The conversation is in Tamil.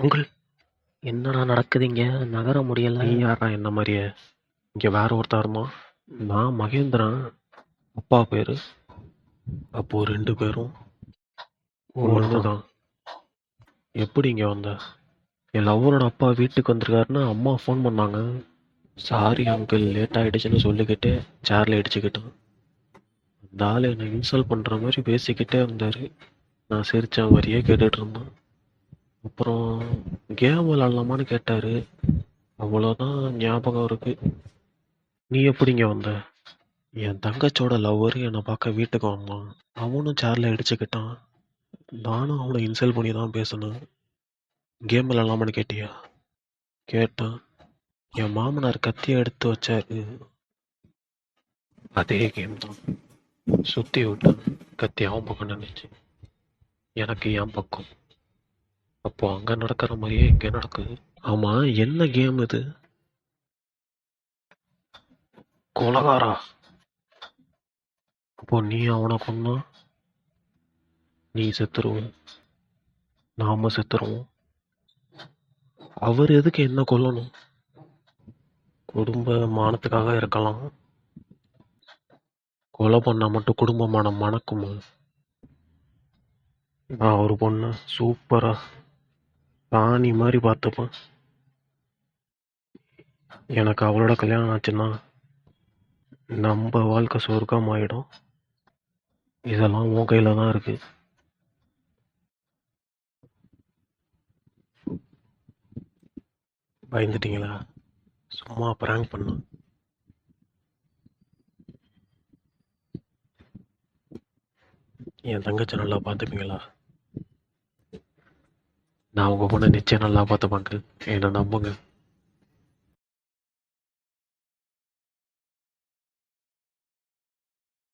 அங்கிள், என்னடா நடக்குது இங்க? நகர முடியல. நீ யாரா என்ன மாதிரியே? இங்க வேற ஒருத்தன் இருந்தான். நான் மகேந்திரன். அப்பா பேரு. அப்போ 2 பேரும் ஒண்ணுதான். ஒண்ணுதான். எப்படி இங்க வந்த? என் லவ்வரோட அப்பா வீட்டுக்கு வந்திருக்காருன்னு அம்மா ஃபோன் பண்ணாங்க. சாரி அங்கிள், லேட் ஆயிடுச்சுன்னு சொல்லிக்கிட்டே சேர்ல இடிச்சுக்கிட்டான். அந்த ஆள் என்னை இன்சல்ட் பண்ற மாதிரி பேசிக்கிட்டே இருந்தாரு. நான் சிரிச்ச மாதிரியே கேட்டுட்டு இருந்தேன். அப்புறம் கேம் விளாடலாமான்னு கேட்டாரு. அவ்வளோதான் ஞாபகம் இருக்கு. நீ எப்படி இங்க வந்த? என் தங்கச்சோட லவ்வர் என்னை பார்க்க வீட்டுக்கு வந்தான். அவனும் சேர்ல இடிச்சுக்கிட்டான். நானும் அவனை இன்சல்ட் பண்ணி தான் பேசினேன். கேம் விளாடலாமான்னு கேட்டியா? கேட்டேன். என் மாமனார் கத்தியை எடுத்து வச்சாரு. அதே கேம் தான். சுத்தி விட்டேன். கத்தி அவன் பக்கம் நின்னுச்சு, எனக்கு என் பக்கம். அப்போ அங்க நடக்கிற மாதிரியே இங்க நடக்குது. ஆமா, என்ன கேம் இது? கொலகாரா? அப்போ நீ அவனை கொன்னா நீ செத்துருவ, நாம செத்துருவோம். அவர் எதுக்கு என்ன கொல்லணும்? குடும்ப மானத்துக்காக இருக்கலாம். கொலை பண்ணா மட்டும் குடும்ப மானம் மணக்குமா? நான் ஒரு பொண்ணை சூப்பரா ராணி மாதிரி பார்த்துப்பேன். எனக்கு அவளோட கல்யாணம் ஆச்சுன்னா நம்ம வாழ்க்கை சொர்க்கம் ஆயிடும். இதெல்லாம் உன் கையில தான் இருக்கு. பயந்துட்டீங்களா? சும்மா பிராங்க் பண்ண. என் தங்கச்சி நல்லா பார்த்துப்பீங்களா? நான் உங்க பொண்ணை நிச்சயம் நல்லா பார்த்துப்பாங்க. என்னை நம்புங்க.